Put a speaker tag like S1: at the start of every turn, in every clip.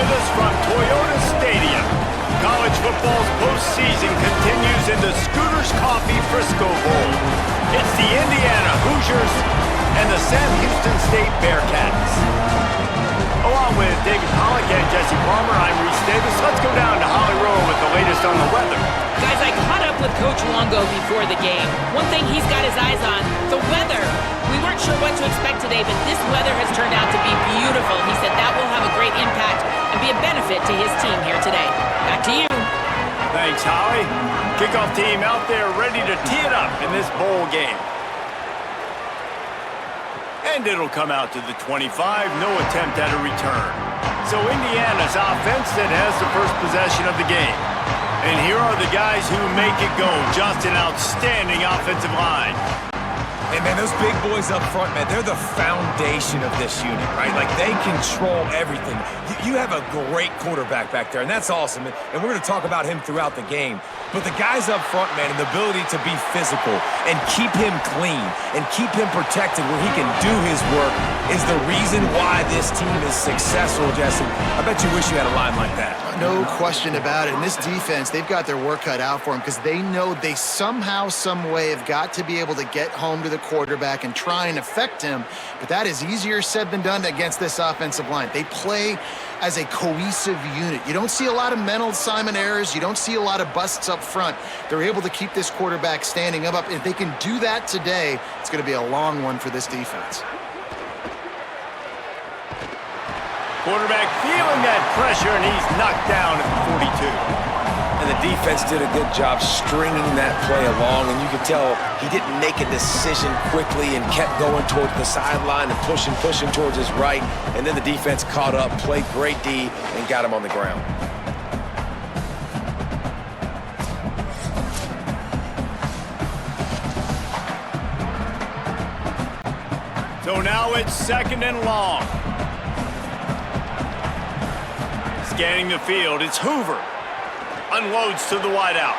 S1: with us from Toyota Stadium. College football's postseason continues in the Scooters Coffee Frisco Bowl. It's the Indiana Hoosiers and the Sam Houston State Bearcats. Along with David Pollock and Jesse Palmer, I'm Reese Davis. Let's go down to Holly Rowe with the latest on the weather.
S2: Guys, I caught up with Coach Longo before the game. One thing he's got his eyes on, the weather. We weren't sure what to expect today, but this weather has turned out to be beautiful. He said that will have a great impact and be a benefit to his team here today. Back to you.
S1: Thanks, Holly. Kickoff team out there ready to tee it up in this bowl game. And it'll come out to the 25, no attempt at a return. So Indiana's offense that has the first possession of the game. And here are the guys who make it go. Just an outstanding offensive line.
S3: And, man, those big boys up front, man, they're the foundation of this unit, right? Like, they control everything. You have a great quarterback back there, and that's awesome. And we're going to talk about him throughout the game. But the guys up front, man, and the ability to be physical and keep him clean and keep him protected where he can do his work is the reason why this team is successful, Jesse. I bet you wish you had a line like that.
S4: No question about it. And this defense, they've got their work cut out for them because they know they somehow, some way have got to be able to get home to the quarterback and try and affect him. But that is easier said than done against this offensive line. They play as a cohesive unit. You don't see a lot of mental assignment errors. You don't see a lot of busts up front. They're able to keep this quarterback standing up. If they can do that today, it's going to be a long one for this defense.
S1: Quarterback feeling that pressure, and he's knocked down at the 42.
S3: And the defense did a good job stringing that play along, and you could tell he didn't make a decision quickly and kept going towards the sideline and pushing towards his right. And then the defense caught up, played great D, and got him on the ground.
S1: So now it's 2nd and long. Scanning the field, it's Hoover. Unloads to the wideout.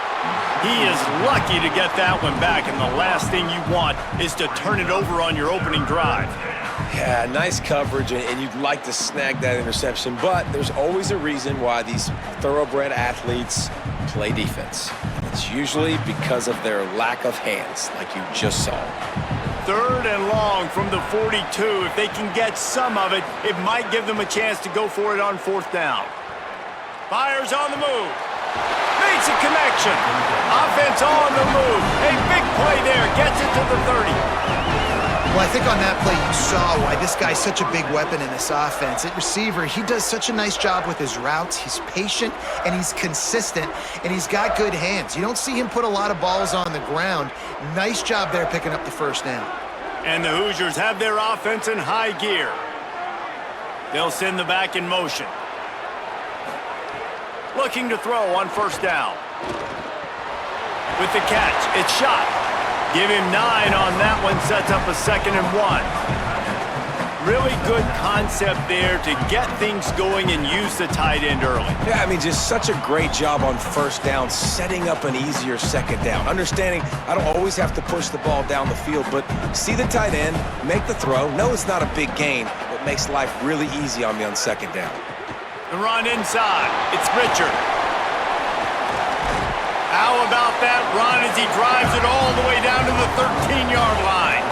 S1: He is lucky to get that one back, and the last thing you want is to turn it over on your opening drive.
S3: Yeah, nice coverage, and you'd like to snag that interception, but there's always a reason why these thoroughbred athletes play defense. It's usually because of their lack of hands, like you just saw.
S1: 3rd and long from the 42. If they can get some of it, it might give them a chance to go for it on 4th down. Fires on the move. Makes a connection. Offense on the move. A big play there. Gets it to the 30.
S4: Well, I think on that play you saw why this guy's such a big weapon in this offense. At receiver, he does such a nice job with his routes. He's patient, and he's consistent, and he's got good hands. You don't see him put a lot of balls on the ground. Nice job there picking up the 1st down.
S1: And the Hoosiers have their offense in high gear. They'll send the back in motion. Looking to throw on 1st down. With the catch, it's shot. Give him 9 on that one, sets up a 2nd and 1. Really good concept there to get things going and use the tight end early.
S3: Yeah, I mean, just such a great job on 1st down, setting up an easier 2nd down. Understanding I don't always have to push the ball down the field, but see the tight end, make the throw. No, it's not a big gain, but makes life really easy on me on 2nd down.
S1: The run inside. It's Richard. How about that run as he drives it all the way down to the 13-yard line?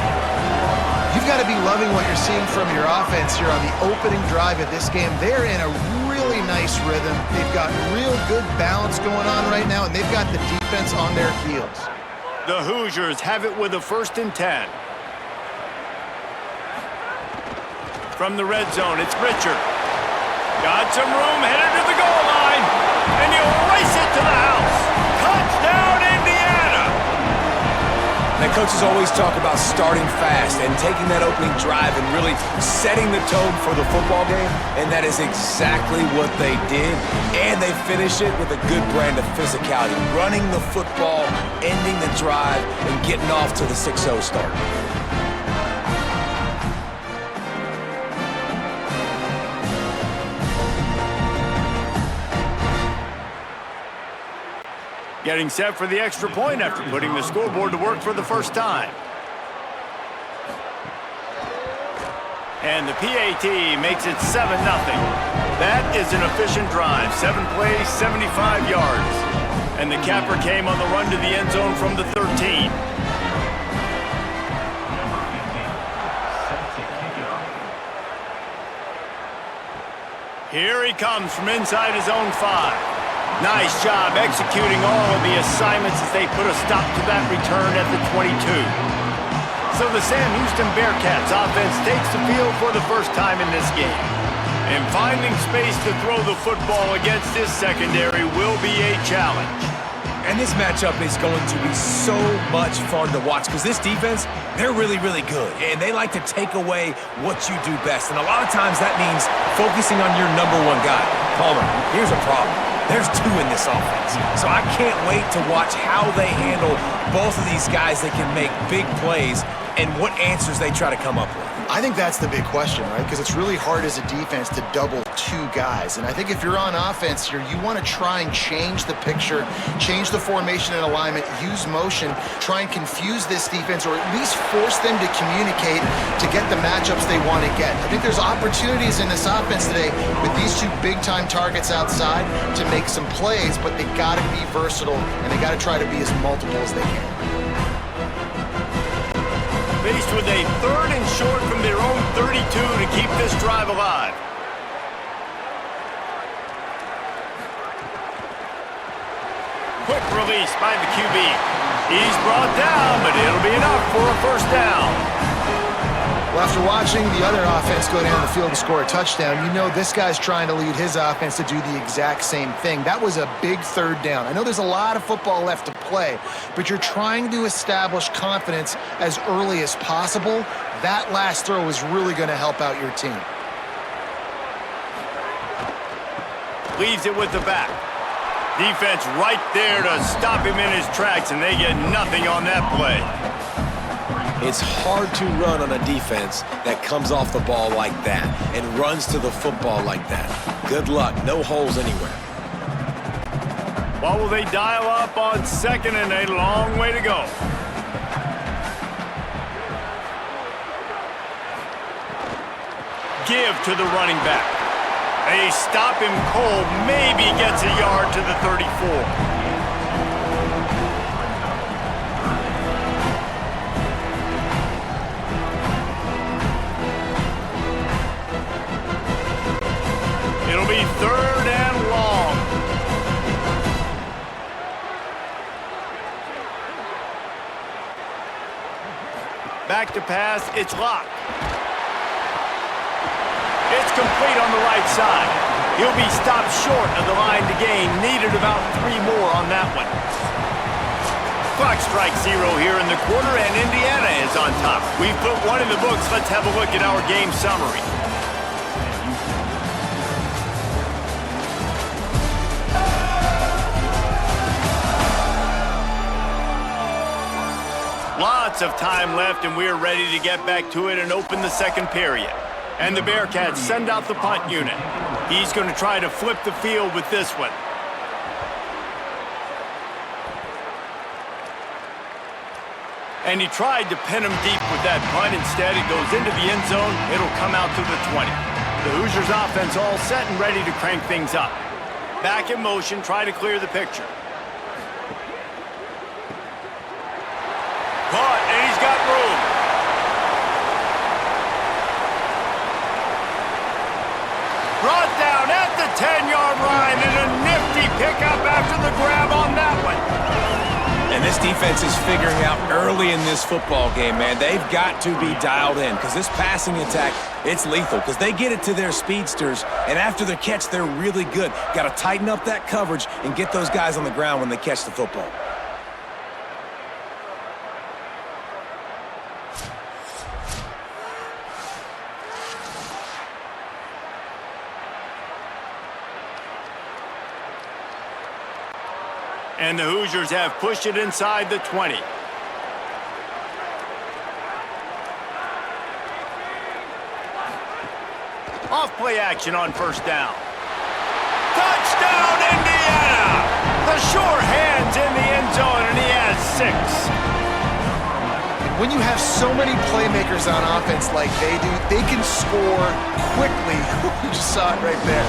S4: You've got to be loving what you're seeing from your offense here on the opening drive of this game. They're in a really nice rhythm. They've got real good balance going on right now, and they've got the defense on their heels.
S1: The Hoosiers have it with a 1st and 10. From the red zone, it's Richard. Got some room, headed to the goal line, and he'll race it to the house. Touchdown, Indiana!
S3: Now, coaches always talk about starting fast and taking that opening drive and really setting the tone for the football game, and that is exactly what they did, and they finish it with a good brand of physicality, running the football, ending the drive, and getting off to the 6-0 start.
S1: Getting set for the extra point after putting the scoreboard to work for the first time. And the PAT makes it 7-0. That is an efficient drive. 7 plays, 75 yards. And the capper came on the run to the end zone from the 13. Here he comes from inside his own 5. Nice job executing all of the assignments as they put a stop to that return at the 22. So the Sam Houston Bearcats offense takes the field for the first time in this game. And finding space to throw the football against this secondary will be a challenge.
S3: And this matchup is going to be so much fun to watch because this defense, they're really, really good. And they like to take away what you do best. And a lot of times that means focusing on your number 1 guy. Palmer, here's a problem. There's 2 in this offense. So I can't wait to watch how they handle both of these guys that can make big plays and what answers they try to come up with.
S4: I think that's the big question, right? Because it's really hard as a defense to double 2 guys. And I think if you're on offense here, you want to try and change the picture, change the formation and alignment, use motion, try and confuse this defense, or at least force them to communicate to get the matchups they want to get. I think there's opportunities in this offense today with these 2 big-time targets outside to make some plays, but they got to be versatile, and they got to try to be as multiple as they can.
S1: Faced with a 3rd and short from their own 32 to keep this drive alive. Quick release by the QB. He's brought down, but it'll be enough for a first down.
S4: Well, after watching the other offense go down the field to score a touchdown, you know this guy's trying to lead his offense to do the exact same thing. That was a big 3rd down. I know there's a lot of football left to play, but you're trying to establish confidence as early as possible. That last throw is really going to help out your team.
S1: Leaves it with the back. Defense right there to stop him in his tracks, and they get nothing on that play.
S3: It's hard to run on a defense that comes off the ball like that and runs to the football like that. Good luck. No holes anywhere.
S1: What will they dial up on 2nd and a long way to go? Give to the running back. They stop him cold, maybe gets a yard to the 34. It'll be 3rd and long. Back to pass, it's locked. It's complete on the right side. He'll be stopped short of the line to gain. Needed about 3 more on that one. Clock strikes 0 here in the quarter, and Indiana is on top. We've put 1 in the books. Let's have a look at our game summary. Lots of time left, and we're ready to get back to it and open the 2nd period. And the Bearcats send out the punt unit. He's going to try to flip the field with this one. And he tried to pin him deep with that punt. Instead, it goes into the end zone. It'll come out to the 20. The Hoosiers offense all set and ready to crank things up. Back in motion, try to clear the picture. Caught, and he's got room. Brought down at the 10-yard line, and a nifty pickup after the grab on that one.
S3: And this defense is figuring out early in this football game, man. They've got to be dialed in because this passing attack, it's lethal because they get it to their speedsters, and after the catch, they're really good. Got to tighten up that coverage and get those guys on the ground when they catch the football.
S1: And the Hoosiers have pushed it inside the 20. Off play action on 1st down. Touchdown, Indiana! The sure hands in the end zone, and he has 6.
S4: when you have so many playmakers on offense like they do, they can score quickly. You just saw it right there.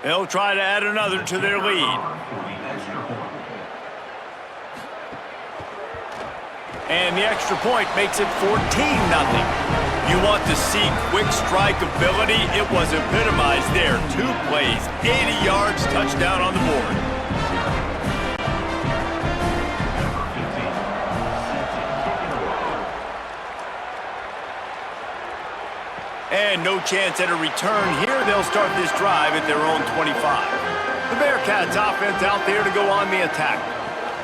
S1: They'll try to add another to their lead. And the extra point makes it 14-0. You want to see quick strike ability? It was epitomized there. 2 plays, 80 yards, touchdown on the board. And no chance at a return here. They'll start this drive at their own 25. The Bearcats offense out there to go on the attack.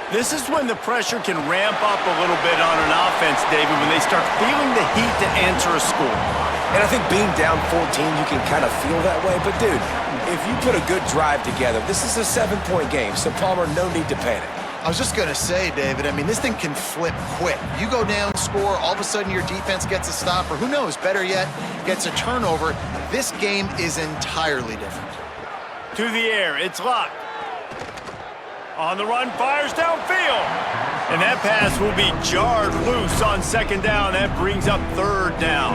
S1: This is when the pressure can ramp up a little bit on an offense, David, when they start feeling the heat to answer a score.
S3: And I think being down 14, you can kind of feel that way. But, dude, if you put a good drive together, this is a 7-point game. So, Palmer, no need to panic.
S4: I was just going to say, David, I mean, this thing can flip quick. You go down, score, all of a sudden your defense gets a stop, or who knows, better yet, gets a turnover. This game is entirely different.
S1: To the air, it's Luck. On the run, fires downfield. And that pass will be jarred loose on 2nd down. That brings up 3rd down.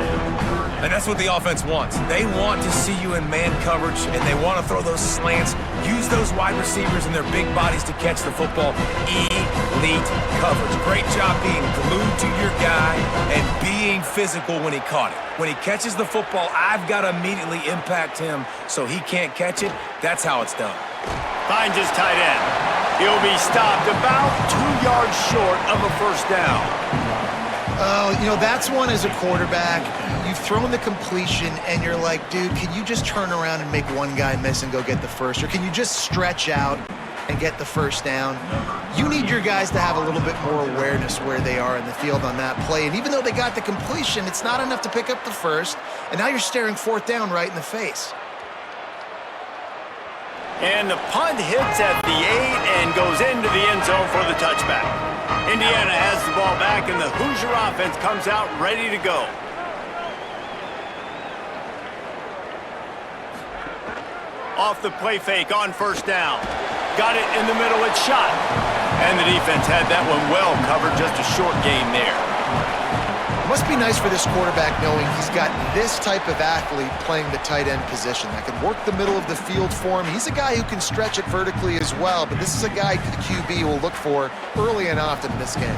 S3: And that's what the offense wants. They want to see you in man coverage, and they want to throw those slants, use those wide receivers and their big bodies to catch the football. Elite coverage. Great job being glued to your guy and being physical when he caught it. When he catches the football, I've got to immediately impact him so he can't catch it. That's how it's done.
S1: Finds his tight end. He'll be stopped about 2 yards short of a 1st down.
S4: Oh, you know, that's one as a quarterback. You've thrown the completion, and you're like, dude, can you just turn around and make one guy miss and go get the first? Or can you just stretch out and get the 1st down? You need your guys to have a little bit more awareness where they are in the field on that play. And even though they got the completion, it's not enough to pick up the 1st. And now you're staring 4th down right in the face.
S1: And the punt hits at the 8 and goes into the end zone for the touchback. Indiana has the ball back, and the Hoosier offense comes out ready to go. Off the play fake on 1st down. Got it in the middle, it's shot. And the defense had that one well covered, just a short gain there.
S4: It must be nice for this quarterback knowing he's got this type of athlete playing the tight end position that can work the middle of the field for him. He's a guy who can stretch it vertically as well, but this is a guy the QB will look for early and often in this game.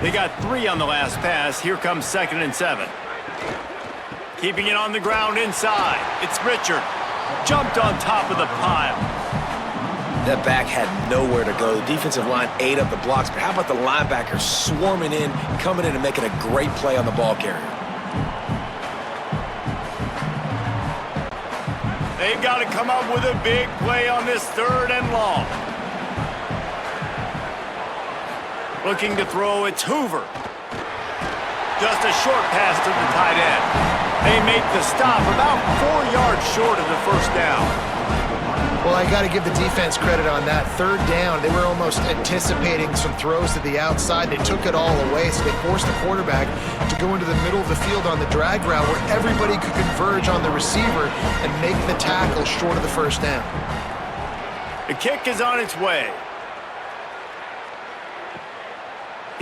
S1: They got 3 on the last pass. Here comes 2nd and 7. Keeping it on the ground inside. It's Richard. Jumped on top of the pile.
S3: That back had nowhere to go. The defensive line ate up the blocks, but how about the linebackers swarming in, coming in and making a great play on the ball carrier?
S1: They've got to come up with a big play on this 3rd and long. Looking to throw, it's Hoover. Just a short pass to the tight end. They make the stop about 4 yards short of the 1st down.
S4: Well, I got to give the defense credit on that. 3rd down, they were almost anticipating some throws to the outside. They took it all away, so they forced the quarterback to go into the middle of the field on the drag route where everybody could converge on the receiver and make the tackle short of the 1st down.
S1: The kick is on its way.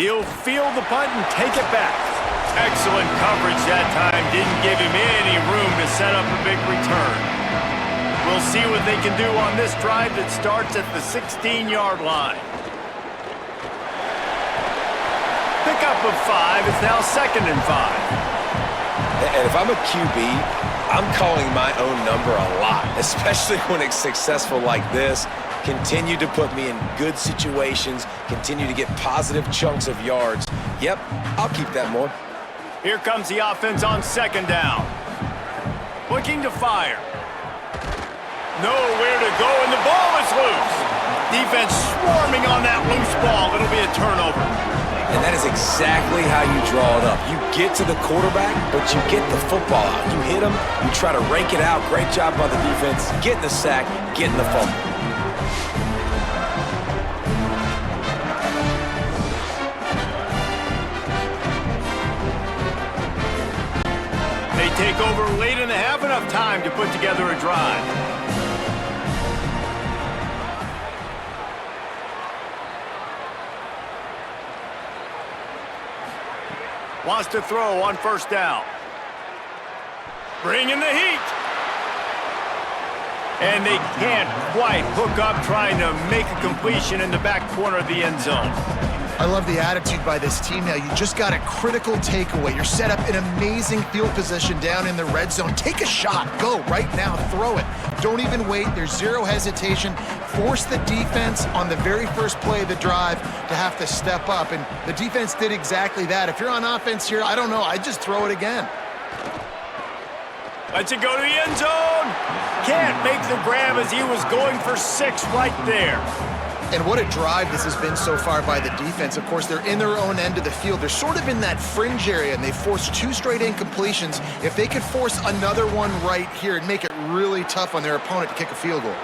S1: He'll field the punt and take it back. Excellent coverage that time. Didn't give him any room to set up a big return. We'll see what they can do on this drive that starts at the 16-yard line. Pickup of 5. It's now 2nd and 5.
S3: And if I'm a QB, I'm calling my own number a lot, especially when it's successful like this. Continue to put me in good situations, continue to get positive chunks of yards. Yep, I'll keep that more.
S1: Here comes the offense on 2nd down. Looking to fire. Nowhere to go, and the ball is loose. Defense swarming on that loose ball. It'll be a turnover.
S3: And that is exactly how you draw it up. You get to the quarterback, but you get the football out. You hit him, you try to rake it out. Great job by the defense. Getting the sack, getting the fumble.
S1: They take over late in the half, enough time to put together a drive. Wants to throw on first down. Bring in the heat. And they can't quite hook up trying to make a completion in the back corner of the end zone.
S4: I love the attitude by this team now. You just got a critical takeaway. You're set up in amazing field position down in the red zone. Take a shot. Go right now. Throw it. Don't even wait. There's zero hesitation. Force the defense on the very first play of the drive to have to step up. And the defense did exactly that. If you're on offense here, I don't know. I'd just throw it again.
S1: Lets it go to the end zone. Can't make the grab as he was going for 6 right there.
S4: And what a drive this has been so far by the defense. Of course, they're in their own end of the field. They're sort of in that fringe area, and they forced 2 straight incompletions. If they could force another one right here and make it really tough on their opponent to kick a field goal.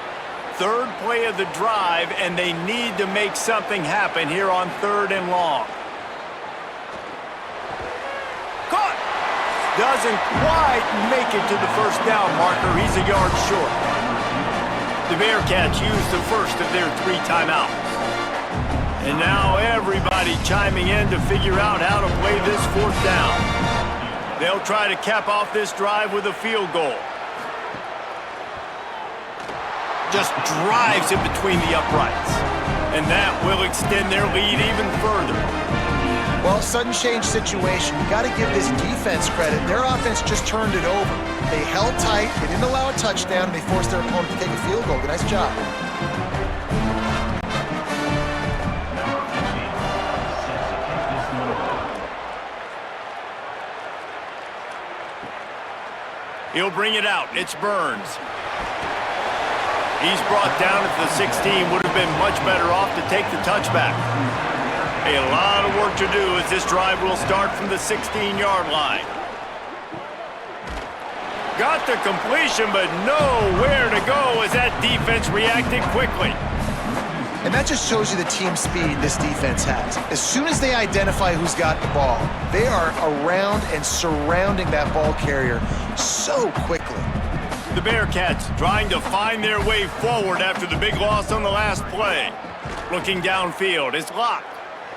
S1: Third play of the drive, and they need to make something happen here on 3rd and long. Caught! Doesn't quite make it to the first down marker. He's a yard short. The Bearcats used the first of their 3 timeouts. And now everybody chiming in to figure out how to play this 4th down. They'll try to cap off this drive with a field goal. Just drives it between the uprights. And that will extend their lead even further.
S4: Well, sudden change situation. You got to give this defense credit. Their offense just turned it over. They held tight. They didn't allow a touchdown, and they forced their opponent to take a field goal. Nice job.
S1: He'll bring it out. It's Burns. He's brought down at the 16. Would have been much better off to take the touchback. A lot of work to do as this drive will start from the 16-yard line. Got the completion, but nowhere to go as that defense reacted quickly.
S4: And that just shows you the team speed this defense has. As soon as they identify who's got the ball, they are around and surrounding that ball carrier so quickly.
S1: The Bearcats trying to find their way forward after the big loss on the last play. Looking downfield, it's locked.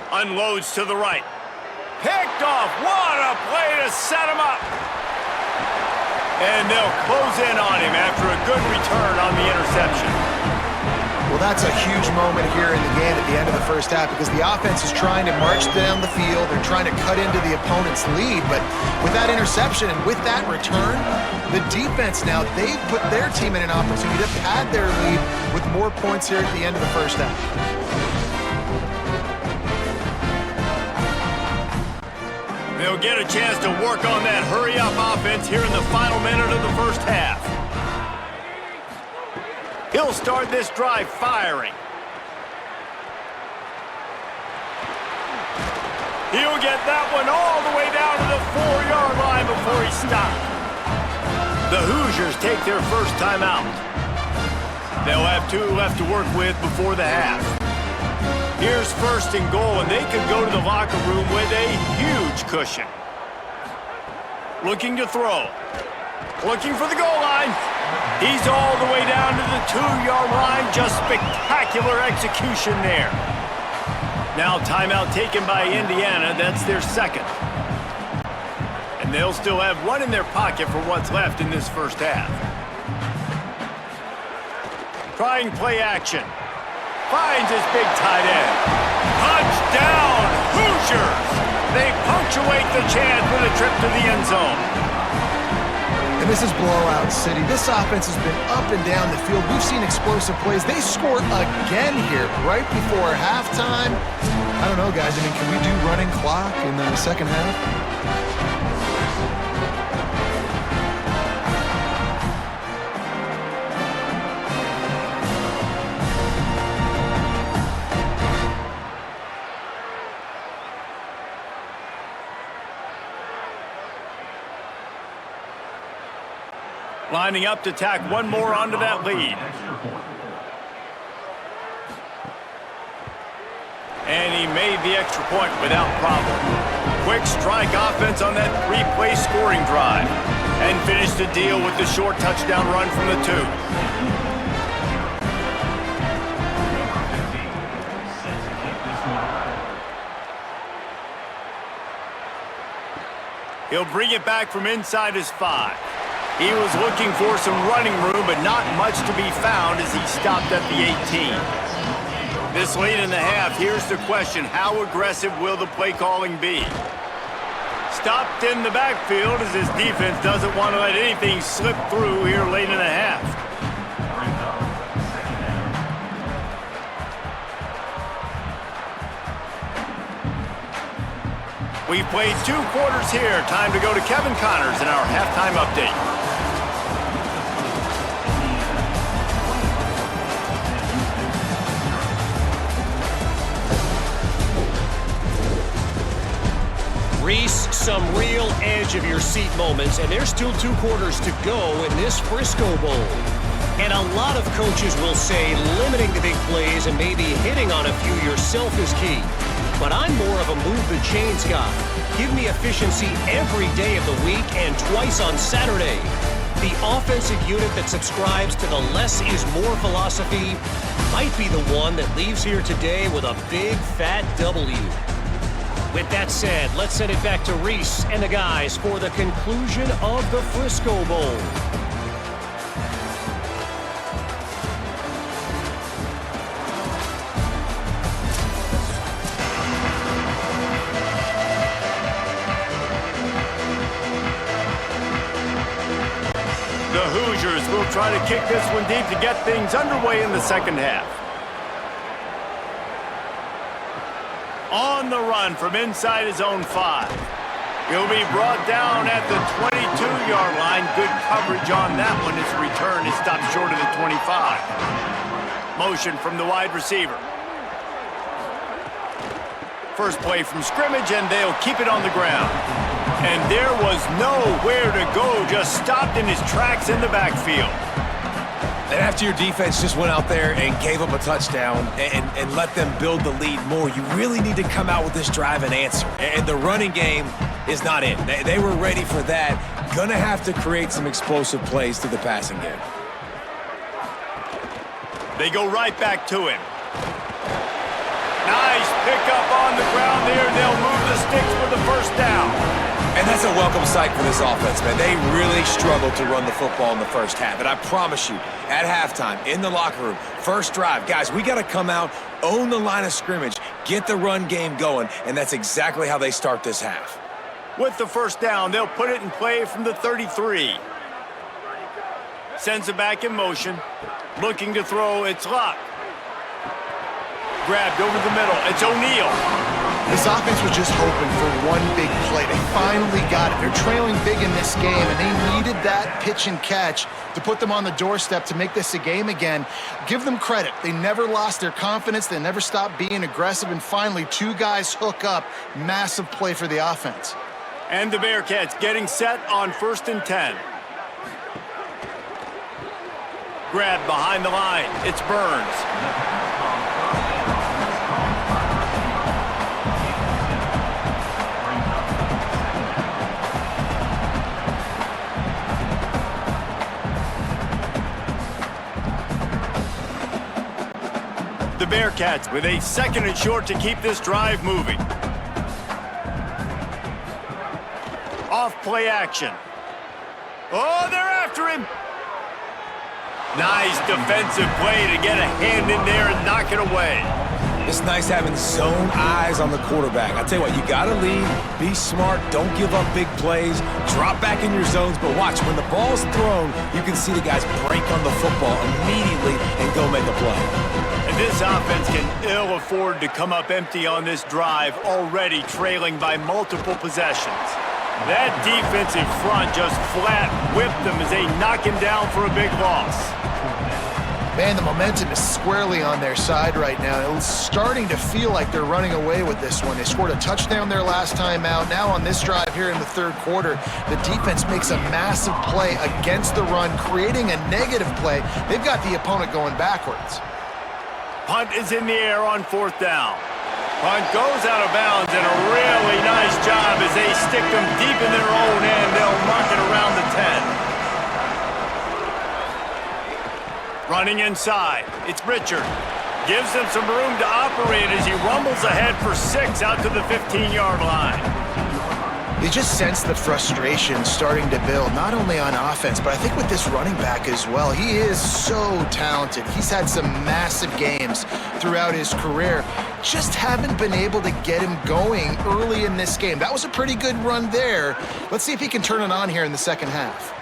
S1: Unloads to the right. Picked off. What a play to set him up. And they'll close in on him after a good return on the interception.
S4: Well, that's a huge moment here in the game at the end of the first half because the offense is trying to march down the field. They're trying to cut into the opponent's lead. But with that interception and with that return, the defense now, they've put their team in an opportunity to pad their lead with more points here at the end of the first half.
S1: They'll get a chance to work on that hurry-up offense here in the final minute of the first half. He'll start this drive firing. He'll get that one all the way down to the 4-yard line before he stopped. The Hoosiers take their first timeout. They'll have 2 left to work with before the half. Here's 1st and goal, and they could go to the locker room with a huge cushion. Looking to throw. Looking for the goal line. He's all the way down to the 2-yard line. Just spectacular execution there. Now timeout taken by Indiana. That's their 2nd. And they'll still have 1 in their pocket for what's left in this first half. Trying play action. Finds his big tight end. Touchdown, Hoosiers! They punctuate the chance with a trip to the end zone.
S4: And this is blowout city. This offense has been up and down the field. We've seen explosive plays. They score again here right before halftime. I don't know, guys. I mean, can we do running clock in the second half?
S1: Lining up to tack 1 more onto that lead. And he made the extra point without problem. Quick strike offense on that 3-play scoring drive. And finish the deal with the short touchdown run from the 2. He'll bring it back from inside his 5. He was looking for some running room, but not much to be found as he stopped at the 18. This late in the half, here's the question: how aggressive will the play calling be? Stopped in the backfield as his defense doesn't want to let anything slip through here late in the half. We've played 2 quarters here. Time to go to Kevin Connors in our halftime update.
S5: Reese, some real edge of your seat moments, and there's still 2 quarters to go in this Frisco Bowl. And a lot of coaches will say limiting the big plays and maybe hitting on a few yourself is key. But I'm more of a move the chains guy. Give me efficiency every day of the week and twice on Saturday. The offensive unit that subscribes to the less is more philosophy might be the one that leaves here today with a big fat W. With that said, let's send it back to Reese and the guys for the conclusion of the Frisco Bowl.
S1: The Hoosiers will try to kick this one deep to get things underway in the second half. On the run from inside his own 5. He'll be brought down at the 22-yard line. Good coverage on that one. His return is stopped short of the 25. Motion from the wide receiver. First play from scrimmage, and they'll keep it on the ground. And there was nowhere to go, just stopped in his tracks in the backfield.
S3: And after your defense just went out there and gave up a touchdown and let them build the lead more, you really need to come out with this drive and answer. And the running game is not in. They were ready for that. Gonna have to create some explosive plays through the passing game.
S1: They go right back to him. Nice pickup on the ground there. They'll move the sticks for the first down.
S3: And that's a welcome sight for this offense, man. They really struggled to run the football in the first half. And I promise you, at halftime, in the locker room, first drive, guys, we got to come out, own the line of scrimmage, get the run game going, and that's exactly how they start this half.
S1: With the first down, they'll put it in play from the 33. Sends it back in motion. Looking to throw, it's Luck. Grabbed over the middle, it's O'Neal.
S4: This offense was just hoping for one big play. They finally got it. They're trailing big in this game, and they needed that pitch and catch to put them on the doorstep to make this a game again. Give them credit. They never lost their confidence. They never stopped being aggressive, and finally 2 guys hook up. Massive play for the offense.
S1: And the Bearcats getting set on 1st and 10. Grab behind the line. It's Burns. The Bearcats with a 2nd and short to keep this drive moving. Off play action. Oh, they're after him. Nice defensive play to get a hand in there and knock it away.
S3: It's nice having zone eyes on the quarterback. I tell you what, you got to lead, be smart, don't give up big plays, drop back in your zones, but watch, when the ball's thrown, you can see the guys break on the football immediately and go make a play.
S1: And this offense can ill afford to come up empty on this drive, already trailing by multiple possessions. That defensive front just flat whipped them as they knock him down for a big loss.
S4: Man, the momentum is squarely on their side right now. It's starting to feel like they're running away with this one. They scored a touchdown their last time out. Now on this drive here in the 3rd quarter, the defense makes a massive play against the run, creating a negative play. They've got the opponent going backwards.
S1: Punt is in the air on 4th down. Punt goes out of bounds, and a really nice job as they stick them deep in their own end. They'll mark it around the 10. Running inside, it's Richard. Gives them some room to operate as he rumbles ahead for 6 out to the 15-yard line.
S4: You just sense the frustration starting to build, not only on offense, but I think with this running back as well. He is so talented. He's had some massive games throughout his career. Just haven't been able to get him going early in this game. That was a pretty good run there. Let's see if he can turn it on here in the second half.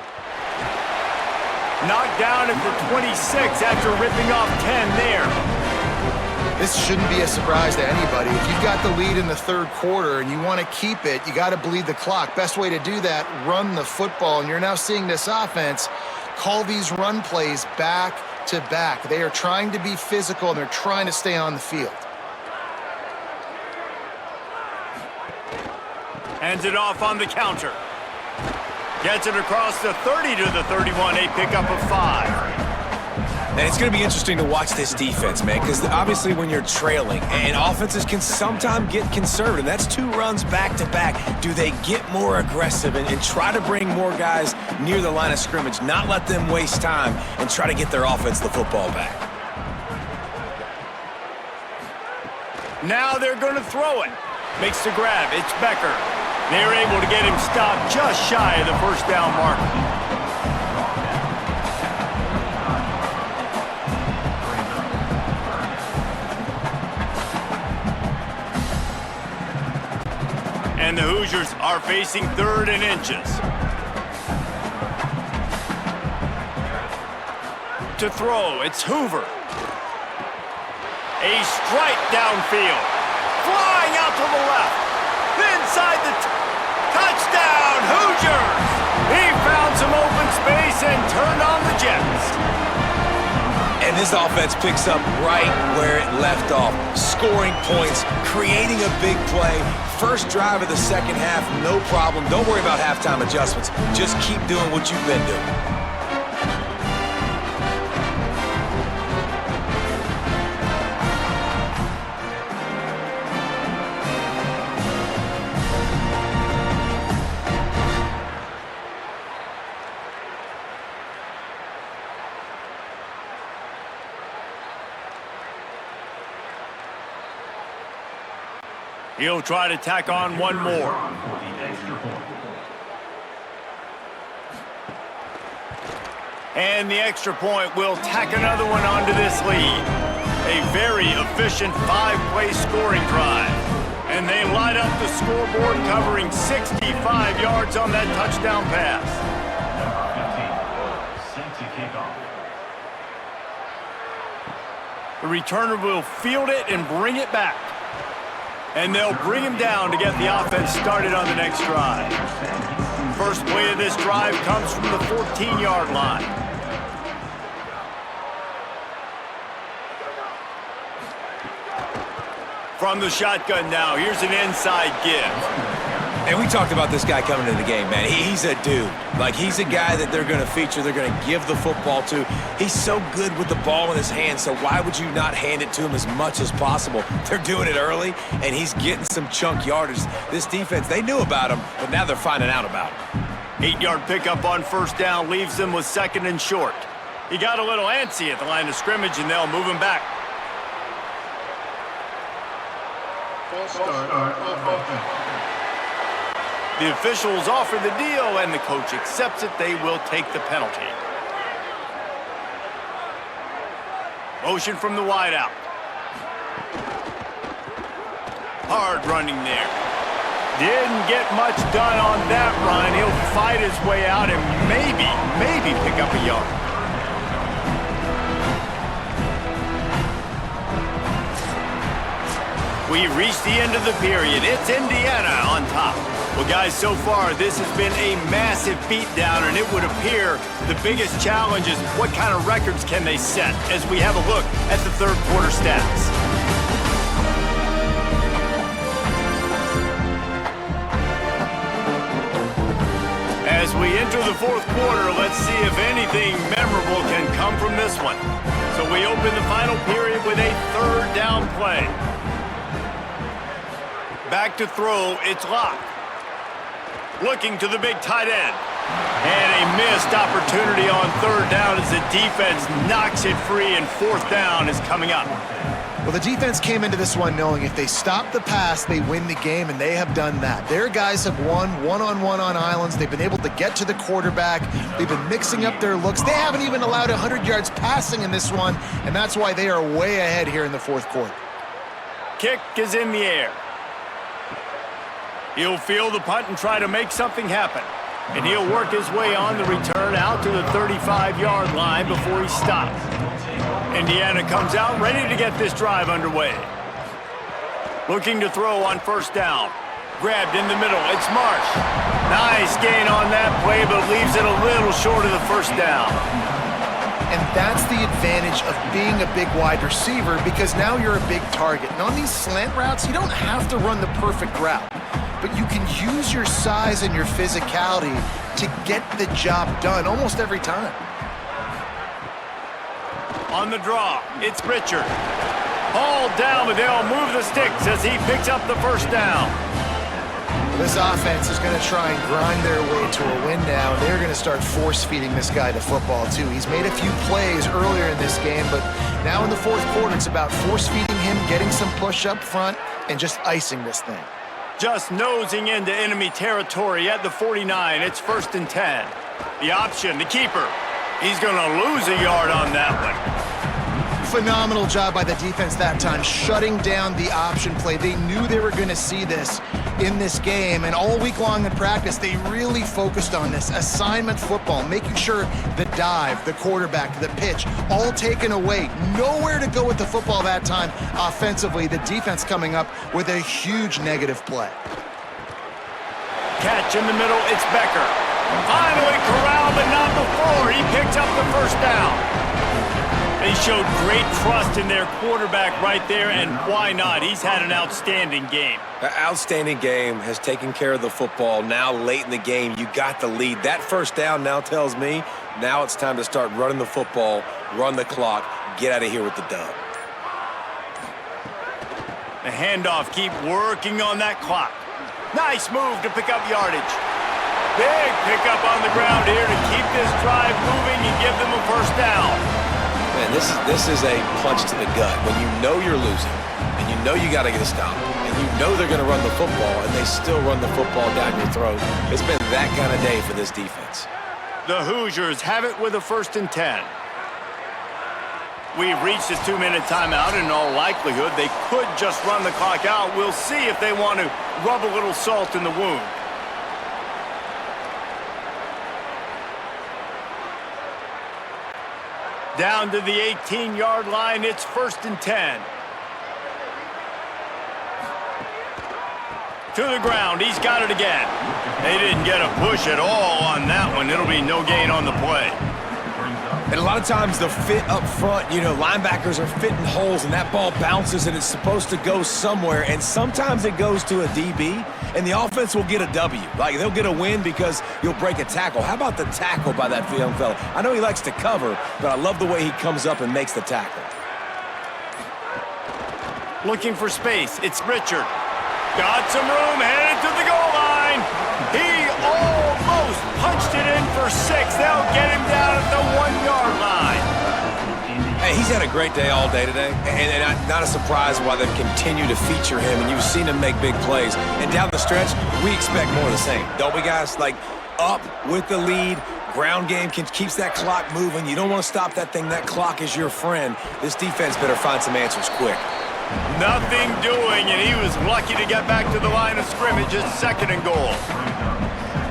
S1: Knocked down at the 26 after ripping off 10 there.
S4: This shouldn't be a surprise to anybody. If you've got the lead in the third quarter and you want to keep it, you got to bleed the clock. Best way to do that, run the football. And you're now seeing this offense call these run plays back to back. They are trying to be physical, and they're trying to stay on the field.
S1: Hands it off on the counter. Gets it across the 30 to the 31, a pickup of 5.
S3: And it's going to be interesting to watch this defense, man, because obviously when you're trailing, and offenses can sometimes get conservative. That's 2 runs back-to-back. Do they get more aggressive and try to bring more guys near the line of scrimmage, not let them waste time, and try to get their offense the football back?
S1: Now they're going to throw it. Makes the grab. It's Becker. They're able to get him stopped just shy of the first down marker. And the Hoosiers are facing 3rd and inches. To throw, it's Hoover. A strike downfield. Flying out to the left. Inside the touchdown, Hoosiers! He found some open space and turned on the Jets.
S3: And this offense picks up right where it left off. Scoring points, creating a big play. First drive of the second half, no problem. Don't worry about halftime adjustments. Just keep doing what you've been doing.
S1: He'll try to tack on one more. And the extra point will tack another one onto this lead. A very efficient 5-play scoring drive. And they light up the scoreboard, covering 65 yards on that touchdown pass. The returner will field it and bring it back. And they'll bring him down to get the offense started on the next drive. First play of this drive comes from the 14-yard line. From the shotgun now, here's an inside give.
S3: And we talked about this guy coming into the game, man. He's a dude. Like, he's a guy that they're going to feature, they're going to give the football to. He's so good with the ball in his hands, so why would you not hand it to him as much as possible? They're doing it early, and he's getting some chunk yardage. This defense, they knew about him, but now they're finding out about him.
S1: 8-yard pickup on first down leaves them with 2nd and short. He got a little antsy at the line of scrimmage, and they'll move him back. The officials offer the deal, and the coach accepts it. They will take the penalty. Motion from the wideout. Hard running there. Didn't get much done on that run. He'll fight his way out and maybe pick up a yard. We've reached the end of the period. It's Indiana on top. Well, guys, so far, this has been a massive beatdown, and it would appear the biggest challenge is what kind of records can they set as we have a look at the third quarter stats. As we enter the fourth quarter, let's see if anything memorable can come from this one. So we open the final period with a third down play. Back to throw, it's Locke. Looking to the big tight end. And a missed opportunity on third down as the defense knocks it free, and fourth down is coming up.
S4: Well, the defense came into this one knowing if they stop the pass, they win the game, and they have done that. Their guys have won one-on-one on islands. They've been able to get to the quarterback. They've been mixing up their looks. They haven't even allowed 100 yards passing in this one, and that's why they are way ahead here in the fourth quarter.
S1: Kick is in the air. He'll field the punt and try to make something happen. And he'll work his way on the return out to the 35-yard line before he stops. Indiana comes out ready to get this drive underway. Looking to throw on first down. Grabbed in the middle. It's Marsh. Nice gain on that play, but leaves it a little short of the first down.
S4: And that's the advantage of being a big wide receiver, because now you're a big target. And on these slant routes, you don't have to run the perfect route, but you can use your size and your physicality to get the job done almost every time.
S1: On the draw, it's Richard. Hauled down, but they'll move the sticks as he picks up the first down.
S4: This offense is going to try and grind their way to a win now. They're going to start force-feeding this guy the football, too. He's made a few plays earlier in this game, but now in the fourth quarter, it's about force-feeding him, getting some push up front, and just icing this thing.
S1: Just nosing into enemy territory at the 49. It's 1st and 10. The option, the keeper. He's going to lose a yard on that one.
S4: Phenomenal job by the defense that time, shutting down the option play. They knew they were going to see this in this game, and all week long in practice, they really focused on this assignment football, making sure the dive, the quarterback, the pitch, all taken away. Nowhere to go with the football that time offensively. The defense coming up with a huge negative play.
S1: Catch in the middle, it's Becker. Finally corralled, but not before. He picked up the first down. They showed great trust in their quarterback right there, and why not? He's had an outstanding game.
S3: An outstanding game, has taken care of the football. Now late in the game, you got the lead. That first down now tells me now it's time to start running the football, run the clock, get out of here with the dub.
S1: The handoff, keep working on that clock. Nice move to pick up yardage. Big pickup on the ground here to keep this drive moving and give them a first down.
S3: Man, this is a punch to the gut. When you know you're losing, and you know you got to get a stop, and you know they're going to run the football, and they still run the football down your throat. It's been that kind of day for this defense.
S1: The Hoosiers have it with a 1st and 10. We've reached a 2-minute timeout, and in all likelihood, they could just run the clock out. We'll see if they want to rub a little salt in the wound. Down to the 18-yard line, it's 1st and 10. To the ground, he's got it again. They didn't get a push at all on that one. It'll be no gain on the play.
S3: And a lot of times the fit up front, you know, linebackers are fitting holes and that ball bounces and it's supposed to go somewhere, and sometimes it goes to a DB and the offense will get a W. Like, they'll get a win because you'll break a tackle. How about the tackle by that young fella? I know he likes to cover, but I love the way he comes up and makes the tackle.
S1: Looking for space, it's Richard. Got some room, headed to the goal line. He almost punched it in for 6. They'll get him down at the 1-yard line.
S3: Hey, he's had a great day all day today, and not a surprise why they've continued to feature him, and you've seen him make big plays. And down the stretch, we expect more of the same, don't we, guys? Like, up with the lead, ground game keeps that clock moving. You don't want to stop that thing. That clock is your friend. This defense better find some answers quick.
S1: Nothing doing, and he was lucky to get back to the line of scrimmage at 2nd and goal.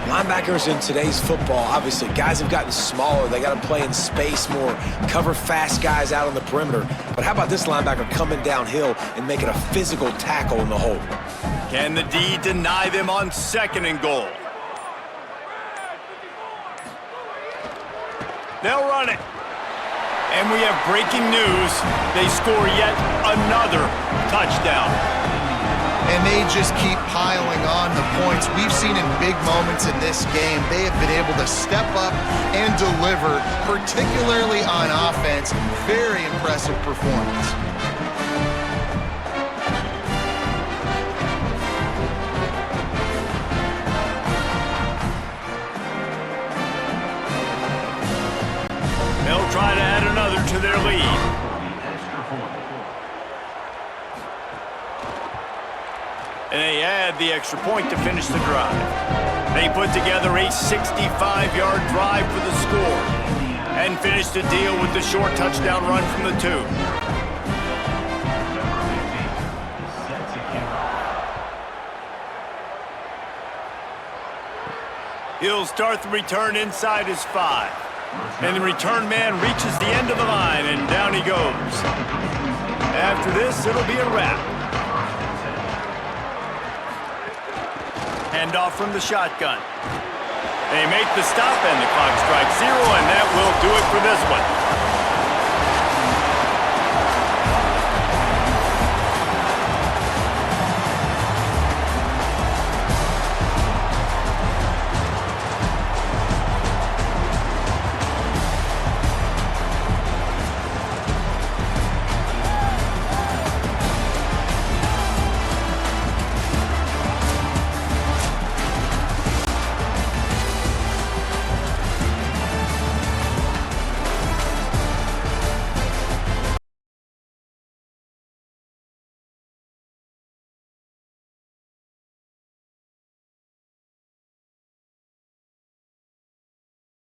S3: Linebackers in today's football, obviously, guys have gotten smaller. They got to play in space more, cover fast guys out on the perimeter. But how about this linebacker coming downhill and making a physical tackle in the hole?
S1: Can the D deny them on 2nd and goal? They'll run it. And we have breaking news. They score yet another touchdown.
S4: And they just keep piling on the points. We've seen in big moments in this game, they have been able to step up and deliver, particularly on offense. Very impressive performance.
S1: They'll try to add another to their lead. And they add the extra point to finish the drive. They put together a 65-yard drive for the score and finish the deal with the short touchdown run from the 2. He'll start the return inside his 5. And the return man reaches the end of the line, and down he goes. After this, it'll be a wrap. Handoff from the shotgun. They make the stop, and the clock strikes 0, and that will do it for this one.